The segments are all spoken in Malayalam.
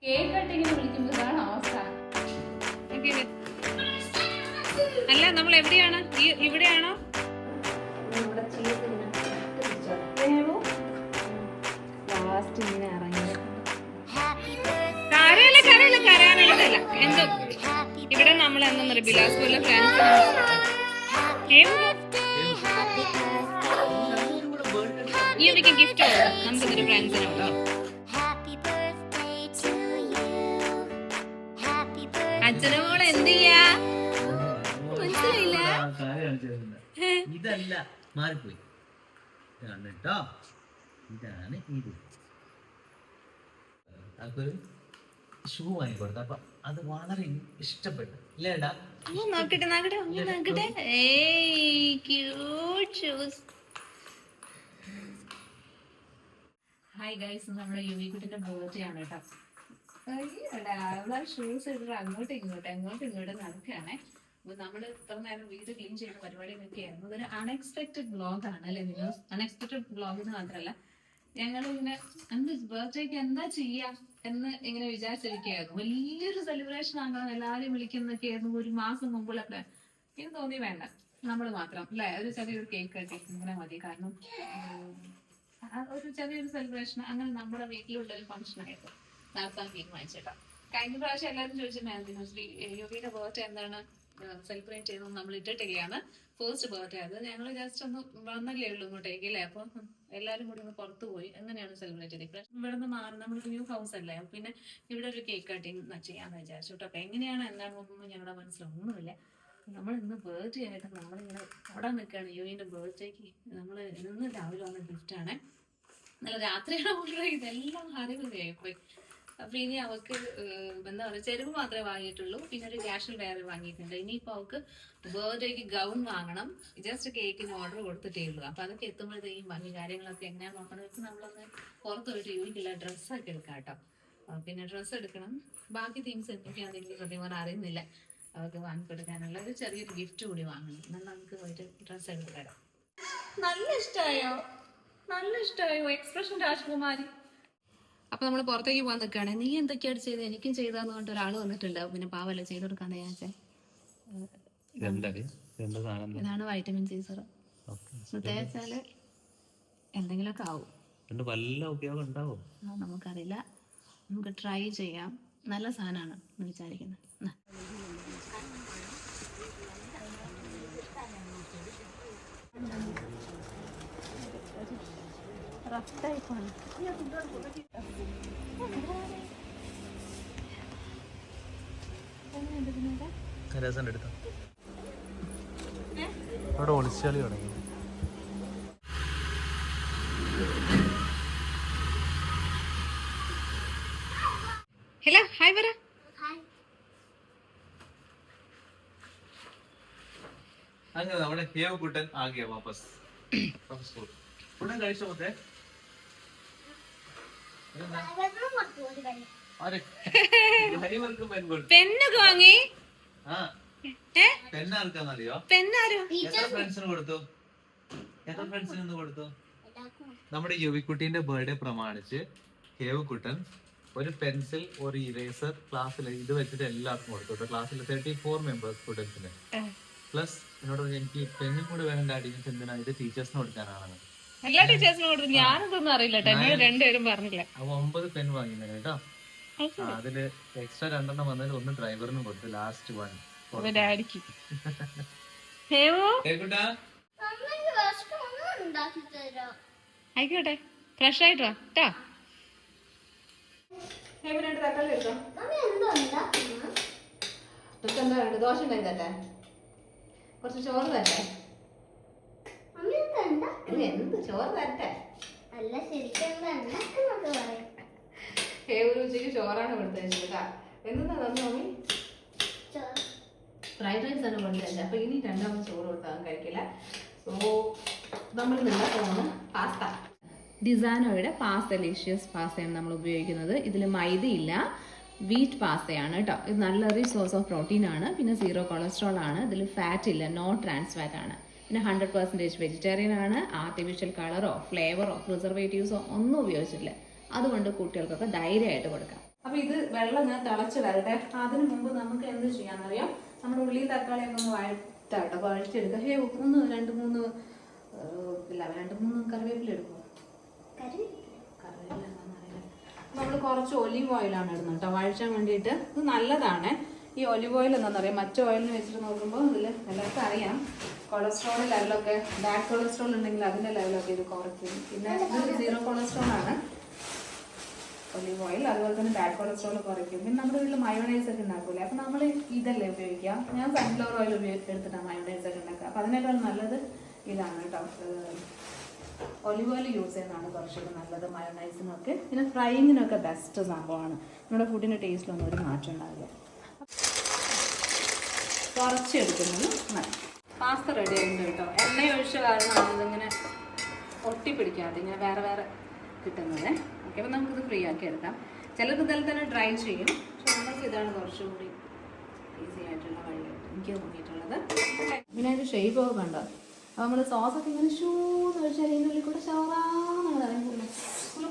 കേക്ക് കട്ടിങ്ങിന് വിളിക്കുമ്പോൾ ഇതാണ് അവസ്ഥ. അല്ല, നമ്മൾ എവിടെയാണ്? ഇവിടെയാണോ? കരയാനുള്ളതല്ല. എന്തോ ഇവിടെ നമ്മൾ എന്താ ബിലാസ്പൂരിലെ ഫ്രണ്ട്സ് ഈ എനിക്ക് ഗിഫ്റ്റ് നമുക്കൊരു ഫ്രണ്ട്സിനുണ്ടോ? അച്ഛനോട് എന്ത് ചെയ്യാ മനസ്സിലായില്ല. ഇതല്ല, മാറിപ്പോയി. ഇതാണ് കേട്ടോ, ഇതാണ് ഇത്. അതൊരു ഷൂ വാങ്ങിക്കൊടുത്തു. അപ്പൊ അത് വളരെ ഇഷ്ടപ്പെട്ടു ഇല്ലേടാ? നോക്കട്ടെ. ഹായ് ഗൈസ്, നമ്മുടെ യുവിക്കുട്ടിന്റെ ബർത്ത്ഡേ ആണ് കേട്ടോ. ഷൂസ് ഇട്ടിട്ട് അങ്ങോട്ടും ഇങ്ങോട്ടും നടക്കുകയാണേ. അപ്പൊ നമ്മള് ഇത്ര നേരം വീട് ക്ലീൻ ചെയ്യുന്ന പരിപാടി നോക്കിയായിരുന്നു. ഇതൊരു അൺഎക്സ്പെക്ടഡ് വ്ളോഗാണ് അല്ലെ നിങ്ങൾ? അൺഎക്സ്പെക്ടഡ് വ്ളോഗ് എന്ന് മാത്രമല്ല, ഞങ്ങളിങ്ങനെ എന്ത് ബർത്ത്ഡേക്ക് എന്താ ചെയ്യാ എന്ന് ഇങ്ങനെ വിചാരിച്ചിരിക്കുകയായിരുന്നു. വലിയൊരു സെലിബ്രേഷൻ ആകണം, എല്ലാവരും വിളിക്കുന്നൊക്കെ ആയിരുന്നു ഒരു മാസം മുമ്പിലൊക്കെ. എനിക്ക് തോന്നി വേണ്ട, നമ്മൾ മാത്രം അല്ലെ ഒരു ചെറിയൊരു കേക്ക് കട്ടി ഇങ്ങനെ മതി. കാരണം ഒരു ചെറിയൊരു സെലിബ്രേഷൻ അങ്ങനെ നമ്മുടെ വീട്ടിലുള്ള ഒരു ഫംഗ്ഷൻ ആയിട്ട് നടത്താൻ തീരുമാനിച്ചേട്ടാ. കഴിഞ്ഞ പ്രാവശ്യം എല്ലാവരും ചോദിച്ചിട്ടുണ്ടായിരുന്നു യോഗിയുടെ ബർത്ത്ഡേ എന്താണ് സെലിബ്രേറ്റ് ചെയ്യുന്നത്, നമ്മൾ ഇട്ടിട്ടില്ലാന്ന്. ഫസ്റ്റ് ബർത്ത്ഡേ അത് ഞങ്ങൾ ജസ്റ്റ് ഒന്ന് വന്നല്ലേ ഉള്ളൂ ഇങ്ങോട്ടേക്ക് അല്ലേ. അപ്പൊ എല്ലാവരും കൂടി ഒന്ന് പുറത്തു പോയി എങ്ങനെയാണ് സെലിബ്രേറ്റ് ചെയ്തത്. ഇവിടെ നിന്ന് മാറി നമ്മൾ ന്യൂ ഹൗസ് അല്ലേ, പിന്നെ ഇവിടെ ഒരു കേക്ക് കട്ടിങ് ചെയ്യാന്ന് വിചാരിച്ചു കേട്ടോ. അപ്പൊ എങ്ങനെയാണ് എന്താണെന്നൊന്നും ഞങ്ങളുടെ മനസ്സിലൊന്നുമില്ല. നമ്മൾ ഇന്ന് ബർത്ത്ഡേ ആയിട്ട് നമ്മളിങ്ങനെ അവിടെ നിൽക്കുകയാണ്. യുവിന്റെ ബർത്ത്ഡേക്ക് നമ്മൾ ഇന്ന് രാവിലെ വന്ന ഗിഫ്റ്റാണ്. നല്ല രാത്രിയാണ് ഓർഡർ ചെയ്തെല്ലാം അറിവില്ലായിപ്പോയി. അപ്പൊ ഇനി അവൾക്ക് എന്താ പറയുക, ചെരുവ് മാത്രമേ വാങ്ങിയിട്ടുള്ളൂ, പിന്നെ ഒരു ക്യാഷ്വൽ വെയർ വാങ്ങിയിട്ടുണ്ട്. ഇനിയിപ്പോ അവൾക്ക് ബർത്ത്ഡേക്ക് ഗൗൺ വാങ്ങണം. ജസ്റ്റ് കേക്കിന് ഓർഡർ കൊടുത്തിട്ടേ ഉള്ളൂ. അപ്പൊ അതൊക്കെ എത്തുമ്പോഴത്തേക്കും ബാക്കി കാര്യങ്ങളൊക്കെ എങ്ങനെയാ നോക്കണം വെച്ച് നമ്മളൊന്ന് പുറത്ത് പോയിട്ട് യൂണിക്കുള്ള ഡ്രസ്സൊക്കെ എടുക്കാം കേട്ടോ. പിന്നെ ഡ്രസ്സ് എടുക്കണം. ബാക്കി തിങ്സ് എന്തൊക്കെയാണെന്നെങ്കിൽ സത്യം പറഞ്ഞാൽ അറിയുന്നില്ല. അവർക്ക് വാങ്ങിക്കൊടുക്കാനുള്ള ഒരു ചെറിയൊരു ഗിഫ്റ്റ് കൂടി വാങ്ങണം. എന്നാൽ നമുക്ക് പോയിട്ട് ഡ്രസ്സ് എടുക്കാം. നല്ല ഇഷ്ടമായോ എക്സ്പ്രഷൻ രാജകുമാരി? അപ്പൊ നമ്മൾ പുറത്തേക്ക് പോകാൻ നിൽക്കുകയാണ്. നീ എന്തൊക്കെയാണ് ചെയ്ത് എനിക്കും ചെയ്താന്ന് പറഞ്ഞിട്ട് ഒരാൾ വന്നിട്ടുണ്ട്. പിന്നെ പാവല്ല ചെയ്ത് കൊടുക്കാന്ന് വിചാരിച്ചേ. ഇതാണ് വൈറ്റമിൻ സി സിറം. തേച്ചാല് എന്തെങ്കിലുമൊക്കെ ആവും. നമുക്കറിയില്ല, നമുക്ക് ട്രൈ ചെയ്യാം. നല്ല സാധനമാണ് എന്ന് വിചാരിക്കുന്നത്. റഫ് ടൈപ്പാണ്. അവിടെ ഒളിച്ചാളി തുടങ്ങി. ഹലോ, ഹായ് പറ. അങ്ങനെ നമ്മുടെ ഹേവ് കുട്ടൻ ആകിയ വാപ്പസ് ഫുഡ് കഴിച്ചോ? മൊത്തേ പെന്നൊക്കെ വാങ്ങി. പെന്നാർക്കാന്നറിയോ? എത്ര ഫ്രണ്ട്സിന് കൊടുത്തു? നമ്മുടെ യുവിക്കുട്ടീന്റെ ബർത്ത്ഡേ പ്രമാണിച്ച് ഹേവ് കുട്ടൻ ഒരു പെൻസിൽ, ഒരു ഇറേസർ ക്ലാസ്സിൽ ഇത് വെച്ചിട്ട് എല്ലാവർക്കും കൊടുത്തു. ക്ലാസ്സിൽ 34 മെമ്പേഴ്സ് സ്റ്റുഡൻസിന്. പ്ലസ് എന്നോട് എനിക്ക് പെന്നും കൂടി വേണം ഡാഡി. എന്തിനാ? ഇത് ടീച്ചേഴ്സിന് കൊടുക്കാനാണ്. എല്ലാ ടീച്ചേഴ്സിനും കൊടുത്തു. ഞാനതൊന്നും അറിയില്ല. രണ്ടുപേരും പറഞ്ഞില്ല. 9 പെൻ വാങ്ങിയത് കേട്ടോ. അതില് എക്സ്ട്രാ 2 വന്നതിൽ 1 ഡ്രൈവറിനും കൊടുത്തു. ലാസ്റ്റ് 1 ഡാഡിക്ക്. ആയിക്കോട്ടെ, ഫ്രഷ് ആയിട്ട് വാ കേട്ടോ. ദോശ ഉണ്ടായില്ലേ? കുറച്ച് ചോറ് തരട്ടെ? എന്ത് ചോറ് തരട്ടെ? ഒരു ഉച്ചയ്ക്ക് ചോറാണ് കൊടുത്തത് കേട്ടാ. എന്താ തന്നു മമ്മി? ഫ്രൈഡ് റൈസ് ആണ് കൊടുത്തത്. അപ്പൊ ഇനി 2ാമത് ചോറ് കൊടുത്താൽ കഴിക്കില്ല. സോ നമ്മൾ പോകുന്ന പാസ്ത, ഡിസാനോയുടെ പാസ്ത ഡെലീഷ്യസ് പാസ്തയാണ് നമ്മൾ ഉപയോഗിക്കുന്നത്. ഇതിൽ മൈദയില്ല, വീറ്റ് പാസ്തയാണ് കേട്ടോ. ഇത് നല്ലൊരു സോഴ്സ് ഓഫ് പ്രോട്ടീൻ ആണ്. പിന്നെ 0 കൊളസ്ട്രോൾ ആണ്. ഇതിൽ ഫാറ്റ് ഇല്ല, നോ ട്രാൻസ് ഫാറ്റ് ആണ്. പിന്നെ 100% വെജിറ്റേറിയൻ ആണ്. ആർട്ടിഫിഷ്യൽ കളറോ ഫ്ലേവറോ പ്രിസർവേറ്റീവ്സോ ഒന്നും ഉപയോഗിച്ചിട്ടില്ല. അതുകൊണ്ട് കുട്ടികൾക്കൊക്കെ ധൈര്യമായിട്ട് കൊടുക്കാം. അപ്പൊ ഇത് വെള്ളം ഞാൻ തിളച്ച് വരട്ടെ. അതിന് മുമ്പ് നമുക്ക് എന്ത് ചെയ്യാന്നറിയാം, നമ്മുടെ ഉള്ളിയും തക്കാളിയൊക്കെ ഒന്ന് വഴറ്റാട്ടോ, വഴറ്റെടുക്കാം. ഹേ ഒന്ന് 2-3 കറിവേപ്പില എടുക്കുമോ? കറിവേപ്പില എന്താണെന്നറിയില്ല. നമ്മൾ കുറച്ച് ഒലിവ് ഓയിലാണ് ഇടുന്നത് കേട്ടോ വഴറ്റാൻ വേണ്ടിയിട്ട്. ഇത് നല്ലതാണ് ഈ ഒലിവ് ഓയിൽ. എന്താണെന്നറിയാം, മറ്റു ഓയിലിന് വെച്ചിട്ട് നോക്കുമ്പോൾ ഇതിൽ എല്ലാവർക്കും അറിയാം കൊളസ്ട്രോൾ ലെവലൊക്കെ, ബാഡ് കൊളസ്ട്രോൾ ഉണ്ടെങ്കിൽ അതിൻ്റെ ലെവലൊക്കെ ഇത് കുറയ്ക്കും. പിന്നെ ഇത് 0 കൊളസ്ട്രോൾ ആണ് ഒലിവ് ഓയിൽ. അതുപോലെ തന്നെ ബാഡ് കൊളസ്ട്രോൾ കുറയ്ക്കും. പിന്നെ നമ്മുടെ വീട്ടിൽ മയോണൈസ് ഒക്കെ ഉണ്ടാക്കൂലേ, അപ്പം നമ്മൾ ഇതല്ലേ ഉപയോഗിക്കുക. ഞാൻ സൺഫ്ലവർ ഓയിൽ എടുത്തിട്ടാണ് മയോണൈസ് ഒക്കെ ഉണ്ടാക്കുക. അപ്പം അതിനേക്കാൾ നല്ലത് ഇതാണ് കേട്ടോ, ഒലിവ് ഓയിൽ യൂസ് ചെയ്യുന്നതാണ് കുറച്ചുകൂടി നല്ലത് മയോണൈസിനൊക്കെ. പിന്നെ ഫ്രൈയിങ്ങിനൊക്കെ ബെസ്റ്റ് സംഭവമാണ്. നമ്മുടെ ഫുഡിൻ്റെ ടേസ്റ്റിലൊന്നും ഒരു മാറ്റം ഉണ്ടാവില്ല. കുറച്ചെടുക്കുന്നത് മതി. പാസ്ത റെഡി ആയിട്ടുണ്ട് കേട്ടോ. എണ്ണ ഒഴിച്ച കാരണമാണ് ഇതിങ്ങനെ ഒട്ടിപ്പിടിക്കാതെ ഇങ്ങനെ വേറെ വേറെ കിട്ടുന്നത്. ഓക്കെ, അപ്പം നമുക്കിത് ഫ്രീ ആക്കി എടുക്കാം. ചിലർക്ക് ഇതിൽ തന്നെ ഡ്രൈ ചെയ്യും, പക്ഷെ നമുക്ക് ഇതാണ് കുറച്ചുകൂടി ഈസി ആയിട്ടുള്ള വഴിയായിട്ട് എനിക്ക് തോന്നിയിട്ടുള്ളത്. പിന്നെ അതിൻ്റെ ഷേപ്പ് ഒക്കെ കണ്ടോ. അപ്പോൾ നമ്മൾ സോസൊക്കെ ഇങ്ങനെ ഷൂന്ന് കഴിച്ചാൽ അതിൻ്റെ ഉള്ളിൽ കൂടെ ഷവറാന്ന് അറിയുമ്പോൾ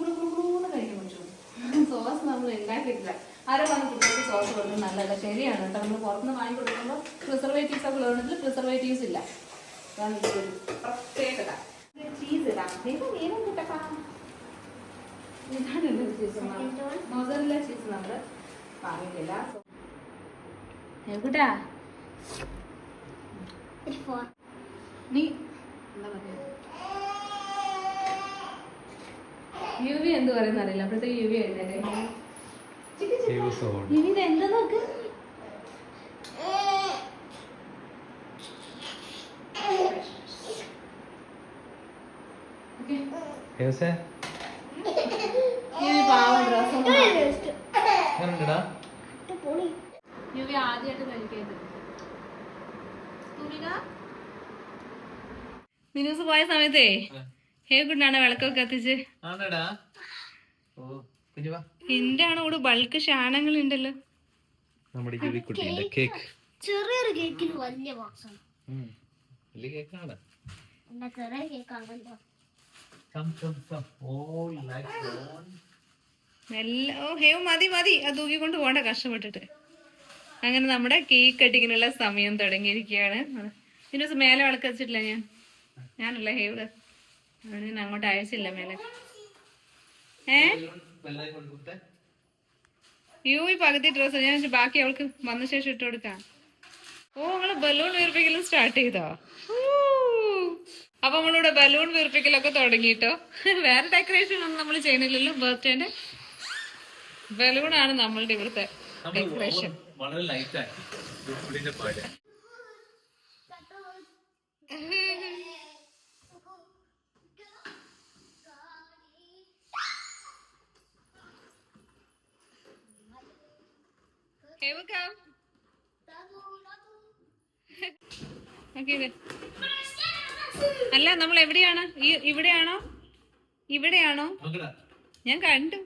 കുളുകുളുകുളുന്ന് കഴിക്കാൻ പറ്റും. സോസ് നമ്മൾ ഉണ്ടാക്കിയിട്ടില്ല. ആരോ പറഞ്ഞ കുട്ടികൾക്ക് സോസ് കൊടുക്കുന്നത് നല്ലതല്ല. ശരിയാണ് കേട്ടോ, നമ്മൾ പുറത്തുനിന്ന് വാങ്ങി കൊടുക്കുമ്പോൾ പ്രിസർവേറ്റീവ്സ് ഒക്കെ ഉള്ളതിൽ പ്രിസർവേറ്റീവ്സ് ഇല്ല. അതാണ് ഇതൊരു പ്രത്യേകത. ചീസ് ഇടാം. വേഗം കിട്ടപ്പാ. ഇതാണ് ചീസ്, മൊസറല്ല ചീസ് നമ്മൾ വാങ്ങിയിട്ടില്ല. എവിടാ നീ എന്താ പറയുക, യുവി എന്ത് പറയുന്ന അറിയില്ല. അപ്പോഴത്തേക്ക് യുവി എഴുന്നേരെ. യുവിന്റെ എന്താ നോക്ക്. യുവി ആദ്യമായിട്ട് കഴിക്കാൻ മിനൂസ് പോയ സമയത്തേ ഹേക്കുണ്ടാണ് വിളക്കൊക്കെ കത്തിച്ച്. എന്റെ ആണ് കൂടെ ബൾക്ക് ഷാനങ്ങൾ ഉണ്ടല്ലോ. നമ്മുടെ യുവിക്കുട്ടിന്റെ കേക്ക്, ചെറിയൊരു കേക്കിന് വലിയ ബോക്സാണ്. വലിയ കേക്കാണ്. ചെറിയ കേക്കാണല്ലോ. ഹേവ് മതി മതി, അത് തൂക്കിക്കൊണ്ട് പോകണ്ട കഷ്ടപ്പെട്ടിട്ട്. അങ്ങനെ നമ്മുടെ കേക്ക് കട്ടിങ്ങിനുള്ള സമയം തുടങ്ങിയിരിക്കുകയാണ്. മിനൂസ് മേലെ വിളക്ക് വെച്ചിട്ടില്ല. ഞാനല്ല ഹേവ്, ഞാൻ അങ്ങോട്ട് അയച്ചില്ല മേലെ. യൂവി പകുതി ഡ്രസ്സ് ഞാൻ ബാക്കി അവൾക്ക് വന്ന ശേഷം ഇട്ട് കൊടുക്കാം. ഓ, നമ്മള് ബലൂൺ വീർപ്പിക്കലും സ്റ്റാർട്ട് ചെയ്തോ? അപ്പൊ നമ്മളിവിടെ ബലൂൺ വീർപ്പിക്കലൊക്കെ തുടങ്ങിട്ടോ. വേറെ ഡെക്കറേഷൻ ഒന്നും നമ്മൾ ചെയ്യുന്നില്ലല്ലോ. ബർത്ത്ഡേന്റെ ബലൂണാണ് നമ്മളുടെ ഇവിടുത്തെ ഡെക്കറേഷൻ. വളരെ ലൈറ്റ് ആയി. അല്ല, നമ്മൾ എവിടെയാണ്? ഇവിടെയാണോ ഇവിടെയാണോ? ഞാൻ കണ്ടു.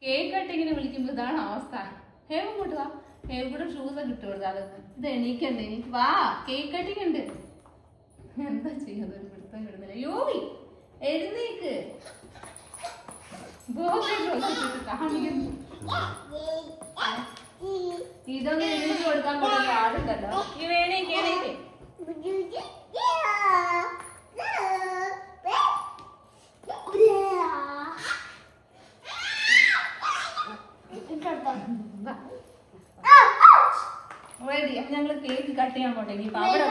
കേക്ക് കട്ടിങ്ങിന് വിളിക്കുമ്പോ ഇതാണ് അവസ്ഥ. ഹേവ് ഇങ്ങോട്ട് വാ. ഹേവ് കൂടെ ഷൂസ് ഒക്കെ ഇട്ട് കൊടുത്താൽ ഇത് എണീക്കണ്ടേ? വാ, കേക്ക് കട്ടിങ് ഉണ്ട്. എന്താ ചെയ്യുന്നത്? ഒരു പിടുത്തം കിടുന്നില്ല. യോവി എഴുന്നേക്ക്. കാണിക്കുന്നു. ഇതൊന്നും എഴുതി കൊടുക്കാൻ പറ്റുന്ന ആളുണ്ടല്ലോ. ഈ വേണേക്ക് എണീക്ക്. റെഡി. അപ്പൊ ഞങ്ങള് കേക്ക് കട്ട് ചെയ്യാൻ പോട്ടെ. ഇപ്പൊ അവിടെ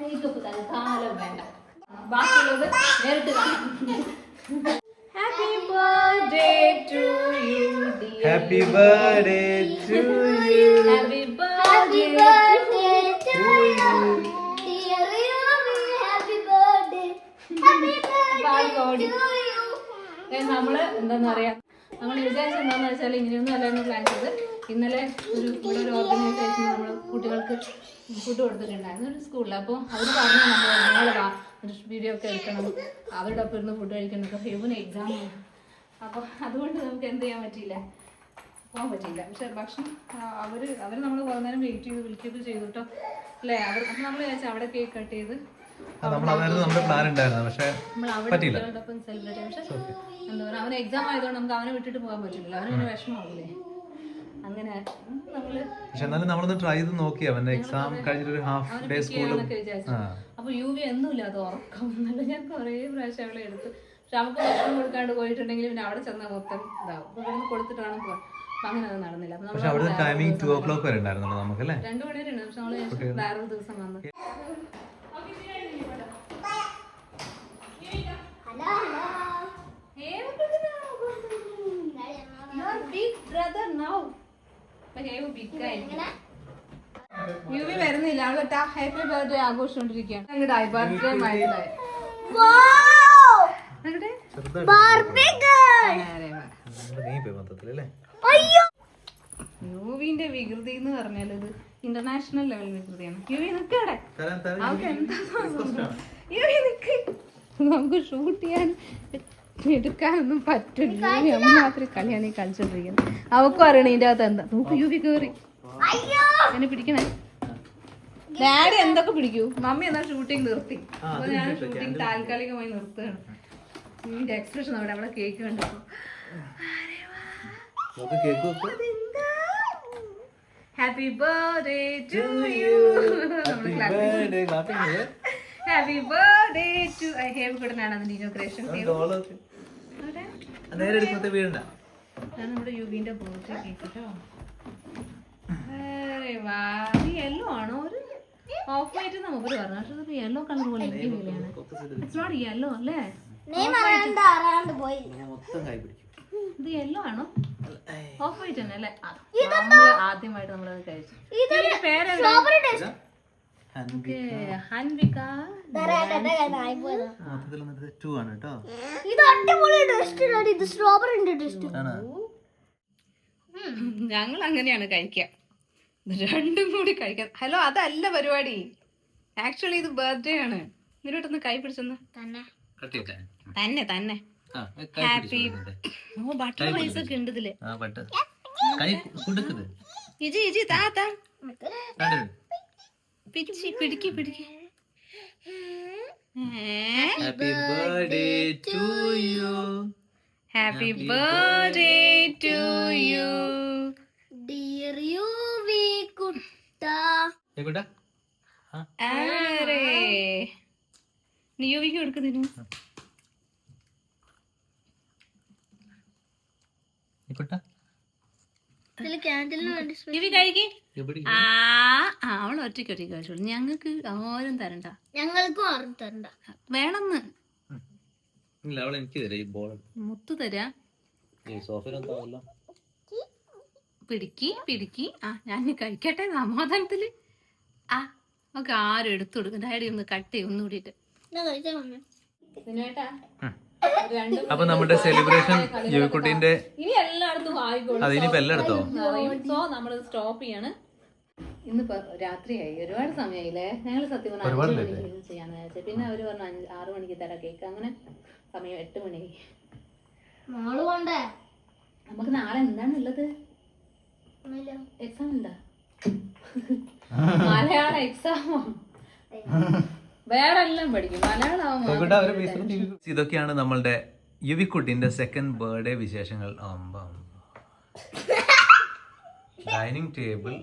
മേക്കപ്പ് കാലം വേണ്ട, ബാക്കിയുള്ളത് നേരിട്ട് കാണാം. Happy birthday to you dear. Happy birthday to you. Happy birthday to you. നമ്മള് എന്താന്ന് പറയാ, നമ്മൾ വിചാരിച്ചത് എന്താന്ന് വെച്ചാൽ ഇങ്ങനെയൊന്നും അല്ലായിരുന്നു പ്ലാൻ ചെയ്ത്. ഇന്നലെ ഇവിടെ ഒരു ഓർഗനൈസേഷൻ നമ്മൾ കുട്ടികൾക്ക് ഫുഡ് കൊടുത്തിട്ടുണ്ടായിരുന്നു ഒരു സ്കൂളിൽ. അപ്പോൾ അവർ പറഞ്ഞു നമ്മൾ വാ ഒരു വീഡിയോ ഒക്കെ എടുക്കണം, അവരുടെ ഒപ്പം ഇരുന്ന് ഫുഡ് കഴിക്കണം. ഹെവന് എക്സാം ആണ്. അപ്പോൾ അതുകൊണ്ട് നമുക്ക് എന്ത് ചെയ്യാൻ പറ്റിയില്ല, പോകാൻ പറ്റിയില്ല. പക്ഷെ ഭക്ഷണം അവർ നമ്മൾ കുറേ നേരം വെയിറ്റ് ചെയ്ത് വിളിക്കുകയൊക്കെ ചെയ്തു കേട്ടോ അല്ലേ. അപ്പം നമ്മൾ വിചാരിച്ചാൽ അവിടെ കേക്ക് കട്ട് ചെയ്ത് നമ്മളതായിരുന്നു നമ്മുടെ പ്ലാൻ ഉണ്ടായിരുന്നത്, പക്ഷെ നമ്മൾ അവിടെ പറ്റിയില്ല. കുട്ടികളോടൊപ്പം സെലിബ്രേറ്റ് ചെയ്യാം. പക്ഷെ എന്താ പറയുക, അവന് എക്സാം ആയതുകൊണ്ട് നമുക്ക് അവനെ വിട്ടിട്ട് പോകാൻ പറ്റില്ല, അവന് വിഷമാവില്ലേ. അങ്ങനെ നമ്മള് പക്ഷെ എന്നാലും നമ്മളൊന്ന് ട്രൈ ചെയ്ത് നോക്കി. അവന്റെ എക്സാം കഴിഞ്ഞിട്ട് ഒരു ഹാഫ് ഡേ സ്കൂളിൽ വിചാരിച്ചു. അപ്പൊ യുവി ഒന്നുമില്ല, അത് ഉറക്കം എന്നല്ല. ഞാൻ കുറേ പ്രാവശ്യം അവളെ എടുത്ത്, പക്ഷെ അവൾക്ക് ഭക്ഷണം കൊടുക്കാണ്ട് പോയിട്ടുണ്ടെങ്കിൽ പിന്നെ അവിടെ ചെന്നാൽ മൊത്തം ഇതാവും. അപ്പൊ ഇവിടുന്ന് കൊടുത്തിട്ട് വേണം പോകാൻ. അപ്പൊ അങ്ങനെ അത് നടന്നില്ല. അപ്പൊ പക്ഷെ അവിടെ ടൈമിംഗ് 2 o'clock വരെ ഉണ്ടായിരുന്നല്ലോ നമുക്ക്, അല്ലേ? 2 മണി വരെ ഉണ്ട്. പക്ഷെ നമ്മള് വേറൊരു ദിവസം വന്നു. യുവി വരുന്നില്ല, അവള് ഹാപ്പി ബർത്ത്ഡേ ആഘോഷിച്ചോണ്ടിരിക്കുകയാണ്. അങ്ങോട്ടായി ബർത്ത്ഡേ മൈൻഡിലായി. യുവിന്റെ വികൃതി എന്ന് പറഞ്ഞാൽ ഇത് ഇന്റർനാഷണൽ ലെവൽ വികൃതിയാണ്. യുവി നിക്കടെ, അവൾക്ക് എന്താ യുവി നിക്ക്. നമുക്ക് ഷൂട്ട് ചെയ്യാൻ എടുക്കാനൊന്നും പറ്റില്ല. യുവി അമ്മ മാത്രം കളിയാണ് ഈ കളിച്ചോണ്ടിരിക്കുന്നത്. അവക്കും അറിയണം ഇതിന്റെ അകത്ത് എന്താ. നോക്ക് യുവി കേറി എന്നെ പിടിക്കണേ. ഡാഡി എന്തൊക്കെ പിടിക്കൂ. മമ്മി എന്നാ ഷൂട്ടിങ് നിർത്തി. അപ്പൊ ഞാൻ ഷൂട്ടിങ് താൽക്കാലികമായി നിർത്തുകയാണ്. ഇതിന്റെ എക്സ്പ്രഷൻ അവിടെ അവിടെ കേക്ക് കണ്ടപ്പോ happy birthday to you. Happy birthday to have കുട്ടനാണ് അതിന്റെ ഇനോഗ്രേഷൻ. നമ്മുടെ യുവിന്റെ ബർത്ത്ഡേ കേക്ക് കേട്ടോ. യെല്ലോ ആണോ, ഒരു ഓഫ് വൈറ്റ് നമുക്ക് പറഞ്ഞു, പക്ഷെ അത് യെല്ലോ കളർ പോലെ എനിക്ക് ഫീലാണ്. ഇറ്റ്സ് നോട്ട് യെല്ലോ അല്ലേ, ഇത് യെല്ലോ ആണോ? ഓഫ് വൈറ്റ് തന്നെ അല്ലേ? നമ്മള് ആദ്യമായിട്ട് നമ്മളത് കഴിച്ചു. പേരെന്താ? ഹൻവിക. ഞങ്ങൾ അങ്ങനെയാണ് കഴിക്കാം, രണ്ടും കൂടി കഴിക്കാം. ഹലോ, അതല്ല പരിപാടി. ആക്ച്വലി ഇത് ബർത്ത്ഡേ ആണ്. നിന്നോട്ടൊന്ന് കൈ പിടിച്ചൊന്ന് തന്നെ തന്നെ. ഹാപ്പി. ഓ ബട്ടർ റൈസ് ഒക്കെ ഉണ്ട് ഇതില്. ഇജി ഇജി താ താ പിടിക്ക് പിടിക്ക് പിടിക്ക്. Happy birthday to you. Happy birthday to you dear Yuvi കുട്ട. അരേ നീ യുവിക്ക് കൊടുക്കുന്നതിന് യുവി കഴിക്ക്. അവൾ ഒറ്റയ്ക്ക് ഒറ്റയ്ക്ക് കഴിച്ചോളൂ. ഞങ്ങൾക്ക് ആരും തരണ്ട. ഞങ്ങൾക്കും ആരും തരണ്ട. വേണമെന്ന് എനിക്ക് മുത്തു തരാ. പിടിക്ക് പിടിക്ക്. ഞാൻ കഴിക്കട്ടെ സമാധാനത്തില്. ഒക്കെ ആരും എടുത്തു കൊടുക്കും. ഡാഡി ഒന്ന് കട്ട് ചെയ്യും ഒന്നുകൂടിയിട്ട്. അപ്പൊ നമ്മുടെ സെലിബ്രേഷൻ യുവിക്കുട്ടീന്റെ ഇനി എല്ലായിടത്തും അതിനിപ്പോ എല്ലായിടത്തോ സോ നമ്മൾ സ്റ്റോപ്പ് ചെയ്യാണ്. ഇന്നിപ്പോ രാത്രിയായി, ഒരുപാട് സമയമായില്ലേ. ഞങ്ങൾ സത്യം പറഞ്ഞാൽ 5 മണിക്ക് ചെയ്യാന്ന് വിചാരിച്ചത്. പിന്നെ അവര് പറഞ്ഞു 6 മണിക്ക് തരാം കേക്ക്. അങ്ങനെ സമയം 8 മണിയായി. നമുക്ക് നാളെ എന്താണുള്ളത്? എക്സാം ഉണ്ടാ? മലയാള എക്സാമോ? വേറെ എല്ലാം പഠിക്കും, മലയാളം. ഇതൊക്കെയാണ് നമ്മളുടെ യുവിക്കുട്ടിന്റെ സെക്കൻഡ് ബർത്ത്ഡേ വിശേഷങ്ങൾ. ഡൈനിങ് ടേബിൾ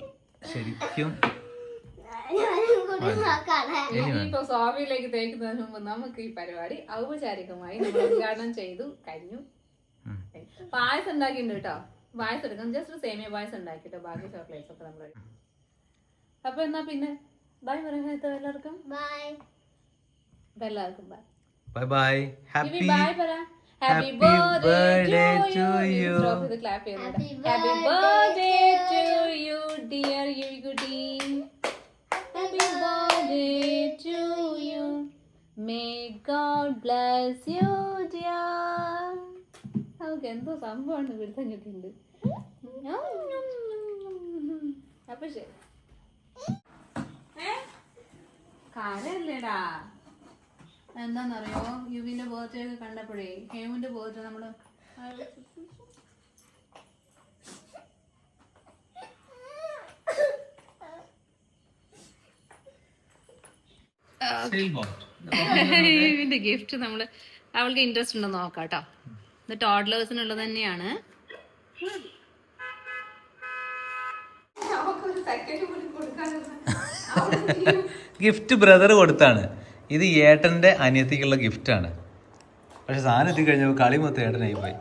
ശരിക്കും ഇനിയിപ്പോ സ്വാമിയിലേക്ക് തേക്കുന്നതിന് മുമ്പ് നമുക്ക് ഈ പരിപാടി ഔപചാരികമായി നമ്മൾ ഉദ്ഘാടനം ചെയ്തു കഴിഞ്ഞു. പായസം ഉണ്ടാക്കിയിട്ടുണ്ട് കേട്ടോ. പായസം എടുക്കാം, ജസ്റ്റ് സേമിയ പായസം ഉണ്ടാക്കിട്ടോ. ബാക്കി ചോക്ലേറ്റ്സ് ഒക്കെ നമ്മൾ. അപ്പൊ എന്നാ പിന്നെ ബൈ പറയാത്ത എല്ലാവർക്കും. എല്ലാവർക്കും bye bye bye. Happy by പറ. Happy birthday to you. Happy birthday to you, dear Yuvikutti. Happy birthday to you. May God bless you, dear. നമുക്ക് എന്തോ സംഭവമാണ് പിടുത്തം കിട്ടിയിട്ടുണ്ട്. അപ്പൊ ശരി. കരല്ലേടാ. എന്താന്നറിയോ, യുവിന്റെ ബർത്ത്ഡേ ഒക്കെ കണ്ടപ്പോഴേ ഹേമുന്റെ ബർത്ത്ഡേ നമ്മള് sailboat. ഇതിന്റെ ഗിഫ്റ്റ് നമ്മള് അവൾക്ക് ഇൻട്രസ്റ്റ് ഉണ്ടോ നോക്കാം കേട്ടോ. ഇത് ടോഡ്ലേഴ്സിനുള്ളത് തന്നെയാണ്. ഗിഫ്റ്റ് ബ്രദർ കൊടുത്താണ്. ഇത് ഏട്ടന്റെ അനിയത്തിക്കുള്ള ഗിഫ്റ്റാണ്. പക്ഷെ സാധനം എത്തി കഴിഞ്ഞപ്പോൾ കളി മൊത്തം ഏട്ടനായി പോയി.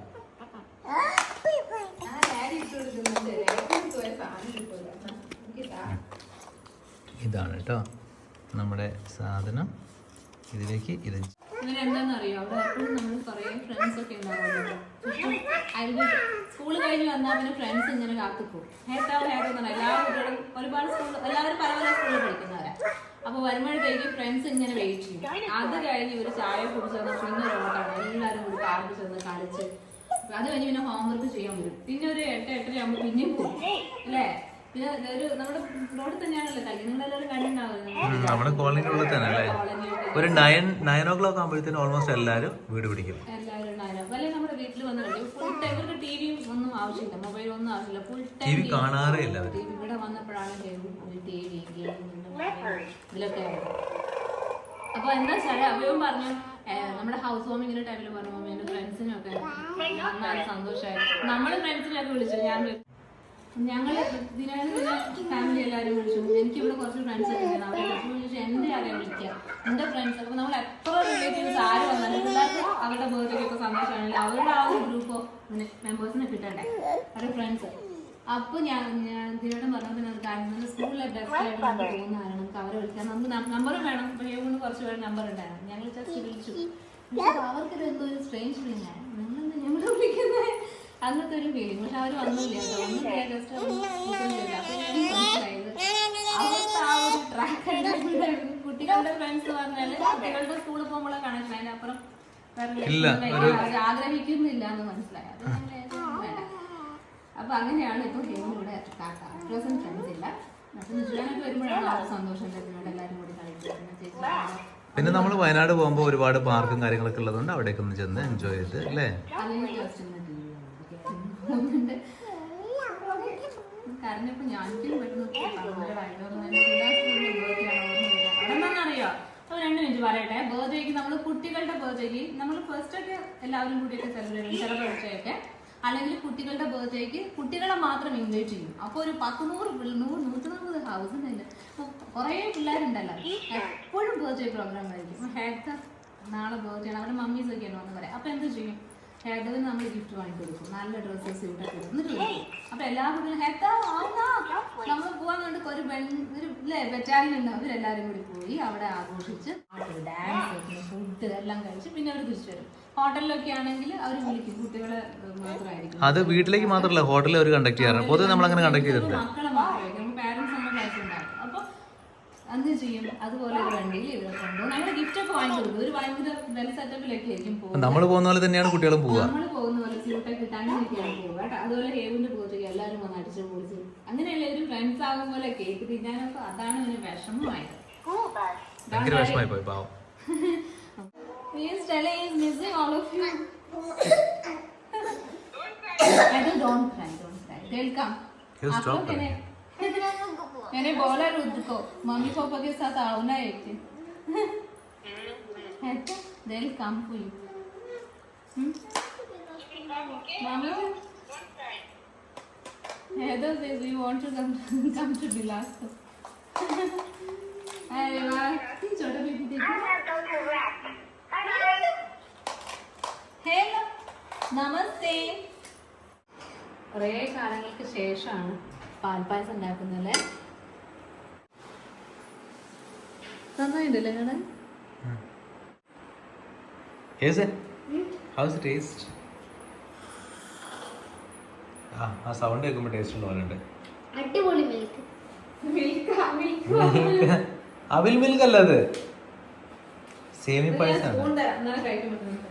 ഇതാണ് കേട്ടോ നമ്മുടെ സാധനം. ഇതിലേക്ക് ഇത് എന്താണെന്നറിയോ, അവിടെ എപ്പോഴും നമ്മൾ കുറേ ഫ്രണ്ട്സ് ഒക്കെ ഉണ്ടാവുമല്ലോ. സ്കൂൾ കഴിഞ്ഞ് വന്നാൽ പിന്നെ ഫ്രണ്ട്സ് ഇങ്ങനെ കാത്തുപോകും. ഹേത്താവ് ഹേത്തെന്ന് പറഞ്ഞാൽ എല്ലാ കുട്ടികളും ഒരുപാട് സ്കൂൾ എല്ലാവരും പല പല സ്കൂളിൽ പഠിക്കുന്നവരാ. അപ്പൊ വരുമ്പോഴത്തേക്ക് ഫ്രണ്ട്സ് ഇങ്ങനെ വെയിറ്റ് ചെയ്യും. അത് കഴിഞ്ഞ് ഒരു ചായ കുടിച്ച് വന്നാൽ പിന്നെ ഒരു ഓട്ടാണ്. എല്ലാവരും കൂടി പാർക്ക് ചെന്ന് കളിച്ച് അത് കഴിഞ്ഞ് പിന്നെ ഹോംവർക്ക് ചെയ്യാൻ വരും. പിന്നെ ഒരു 8-8:30 ആകുമ്പോൾ പിന്നെയും പോകും അല്ലേ. പിന്നെ ഒരു നമ്മുടെ റോഡിൽ തന്നെയാണല്ലോ കളി. നിങ്ങളെല്ലാവരും കളിയുണ്ടാവുമല്ലോ നമ്മുടെ കോളനിയിലുള്ള തന്നെ അല്ലേ. ഒരു 9 o'clock ആകുമ്പോഴത്തേനും ഓൾമോസ്റ്റ് എല്ലാവരും വീട് പിടിക്കും. എല്ലാവരും അല്ലെങ്കിൽ നമ്മുടെ വീട്ടിൽ വന്ന് കളിക്കും. ഫുൾ ടൈം ഇവർക്ക് ടിവിയും ഒന്നും ആവശ്യമില്ല, മൊബൈൽ ഒന്നും ആവശ്യമില്ല. ഫുൾ ടൈം ടി വി കാണാറേ ഇല്ല. ഇവിടെ വന്നപ്പോഴാണ് ടി വി ഇതിലൊക്കെ. അപ്പൊ എന്താ വെച്ചാൽ അവരും പറഞ്ഞു നമ്മുടെ ഹൗസ് വാമിങ്ങിന്റെ ടൈമിൽ പറഞ്ഞു മമ്മി എന്റെ ഫ്രണ്ട്സിനൊക്കെ നല്ല സന്തോഷമായിരുന്നു. നമ്മള് ഫ്രണ്ട്സിനൊക്കെ വിളിച്ചു. ഞങ്ങള് ഫാമിലി എല്ലാവരും വിളിച്ചു. എനിക്കിവിടെ കുറച്ച് ഫ്രണ്ട്സ് ഒക്കെ ഉണ്ട്. അവരെ വിളിച്ചു എന്റെ ആരെയും വിളിക്കാം, എന്റെ ഫ്രണ്ട്സ്. അപ്പൊ നമ്മൾ എത്ര റിലേറ്റീവ്സ് ആര് വന്നാലും പിള്ളേർക്ക് അവരുടെ ബർത്ത്ഡേക്കൊക്കെ സന്തോഷമാണെങ്കിൽ അവരുടെ ആ ഒരു ഗ്രൂപ്പ് മെമ്പേഴ്സിനെ കിട്ടണ്ടേ, അവരുടെ ഫ്രണ്ട്സ്. അപ്പൊ ഞാൻ ദിനോടും പറഞ്ഞ കാര്യം സ്കൂളിലെ ബെസ്റ്റ് ആയിട്ട് നമുക്ക് തോന്നുന്നതാണ്. നമുക്ക് അവരെ വിളിക്കാൻ നമുക്ക് നമ്പറും വേണം. ഇപ്പൊ ഏവൂന്ന് കുറച്ച് പേര് നമ്പർ ഉണ്ടായിരുന്നു. ഞങ്ങൾ ജസ്റ്റ് വിളിച്ചു. അവർക്കിത് എന്തോ ഒരു സ്ട്രേഞ്ച് ഫീലിംഗ് ആണ്. നിങ്ങളെന്താ ഞങ്ങളെ വിളിക്കുന്നത് അങ്ങനത്തെ ഒരു ഫീലിംഗ്. പക്ഷെ അവർ വന്നില്ല കേട്ടോ. ഒന്നില്ല ജസ്റ്റ് മനസ്സിലായത് അവർക്ക് ആ ഒരു ട്രാക്ക് ഉണ്ടായിരുന്നു. കുട്ടികളുടെ ഫ്രണ്ട്സ് പറഞ്ഞാല് കുട്ടികളുടെ സ്കൂളിൽ പോകുമ്പോഴേ കണക്ഷൻ. അതിനപ്പുറം വേറെ ആഗ്രഹിക്കുന്നില്ല എന്ന് മനസ്സിലായി. അത് വേണ്ട. അപ്പൊ അങ്ങനെയാണ് ഇപ്പൊ ഇവിടെ പ്രസന്റ് ഫ്രണ്ട്സ് ഇല്ല. അപ്പൊ നിജാനൊക്കെ വരുമ്പോഴാണ് ആ സന്തോഷം തരുന്നത്. എല്ലാവരും കൂടി കളിക്കുന്നത്. പിന്നെ നമ്മൾ വയനാട് പോകുമ്പോൾ ഒരുപാട് പാർക്കും കാര്യങ്ങളൊക്കെ ഉള്ളതുകൊണ്ട് അവിടേക്ക് ഒന്ന് ചെന്ന് എൻജോയ് ചെയ്ത് അല്ലേ. കരഞ്ഞപ്പോ ഞാനിക്കും അറിയോ. അപ്പൊ 2 മിനിറ്റ് പറയട്ടെ. ബർത്ത്ഡേക്ക് നമ്മൾ കുട്ടികളുടെ ബർത്ത്ഡേക്ക് നമ്മൾ ഫസ്റ്റ് ഒക്കെ എല്ലാവരും കൂടിയൊക്കെ സെലിബ്രേറ്റ് ചെയ്യും. ചില ബർത്ത്ഡേയൊക്കെ അല്ലെങ്കിൽ കുട്ടികളുടെ ബർത്ത്ഡേക്ക് കുട്ടികളെ മാത്രം ഇൻവൈറ്റ് ചെയ്യും. അപ്പോൾ ഒരു 100-140 ഹൗസിനുണ്ട്. കുറേ പിള്ളേരുണ്ടല്ലോ. എപ്പോഴും ബർത്ത്ഡേ പ്രോഗ്രാം ആയിരിക്കും. ഹെഡ് നാളെ ബർത്ത്ഡേ ആണ്, അവരുടെ മമ്മീസ് ഒക്കെയാണ് വന്ന് പറയാം. അപ്പൊ എന്ത് ചെയ്യും, ഹെഡിന് നമ്മൾ ഗിഫ്റ്റ് വാങ്ങിക്കൊടുക്കും. നല്ല ഡ്രസ്സസ് ഇവിടെ എന്നിട്ട് കൊടുക്കും. അപ്പൊ എല്ലാ കുട്ടികളും ഹെഡ് നമ്മൾ പോകാൻ കണ്ട് ഒരു ബറ്റാലിയൻ ഉണ്ട്. അവരെല്ലാരും കൂടി പോയി അവിടെ ആഘോഷിച്ച് ഡാൻസ് ഫുഡ് എല്ലാം കഴിച്ച് പിന്നെ അവർ തിരിച്ചു വരും. ഹോട്ടലിലൊക്കെ ആണെങ്കിൽ അവർ വിളിക്കും. കുട്ടികളെ മാത്രമായിരിക്കും. അത് വീട്ടിലേക്ക് മാത്രമല്ല ഹോട്ടലിൽ അവർ കണ്ടക്ട് ചെയ്യാറുണ്ട്. പൊതുവെ നമ്മൾ അങ്ങനെ കണ്ടക്ട് ചെയ്തിട്ടുണ്ട്. മക്കളെ മാത്രമായിരിക്കും. പാരന്റ്സ് നമ്മൾ കഴിച്ചിട്ടുണ്ടാകും. അപ്പൊ എന്ത് ചെയ്യും, അതുപോലെ ഒരു വണ്ടിയിൽ ഇവരെ കൊണ്ടുപോകും. നമ്മൾ ഗിഫ്റ്റ് ഒക്കെ വാങ്ങിക്കൊടുക്കും. ഒരു ഭയങ്കര വെൽ സെറ്റപ്പിലൊക്കെ ആയിരിക്കും പോകും. നമ്മൾ പോകുന്ന പോലെ തന്നെയാണ് കുട്ടികളും പോവുക. നമ്മൾ പോകുന്ന പോലെ സ്യൂട്ടൊക്കെ കിട്ടാൻ വേണ്ടിയൊക്കെയാണ് പോവുക കേട്ടോ. അതുപോലെ ഹേവിന്റെ പോകത്തേക്ക് എല്ലാവരും വന്ന് അടിച്ചു പൊളിച്ചു അങ്ങനെയല്ല ഒരു ഫ്രണ്ട്സ് ആകും പോലെ കേക്ക് തിന്നാനൊക്കെ. അതാണ് ഇവന് വിഷമമായത്. ഭയങ്കര വിഷമമായി പോയി പാവം. Stella is missing all of you. Don't cry. They'll come. He'll stop crying. मैंने बोला रुद्र को मम्मी पापा के साथ आओ ना एक दिन. They'll come for you. Mama, Heather says we want to come to Bilaspur. अरे वाह, छोटा बेबी देखो. ഹലോ നമസ്തേ. കുറേ കാലങ്ങൾക്ക് ശേഷമാണ് പാൽപ്പായസം ഉണ്ടാക്കുന്നല്ലേ. നന്നായിട്ടല്ലേ നിങ്ങള്? ആ സൗണ്ട് കേൾക്കുമ്പോൾ ടേസ്റ്റ് ഉള്ള പോലെ. അടിപൊളി മിൽക്ക്. അവിൽ മിൽക്ക് അല്ല അത്, സേമിയ പായസമാണ്. കഴിക്കാൻ പറ്റുന്നുണ്ട്.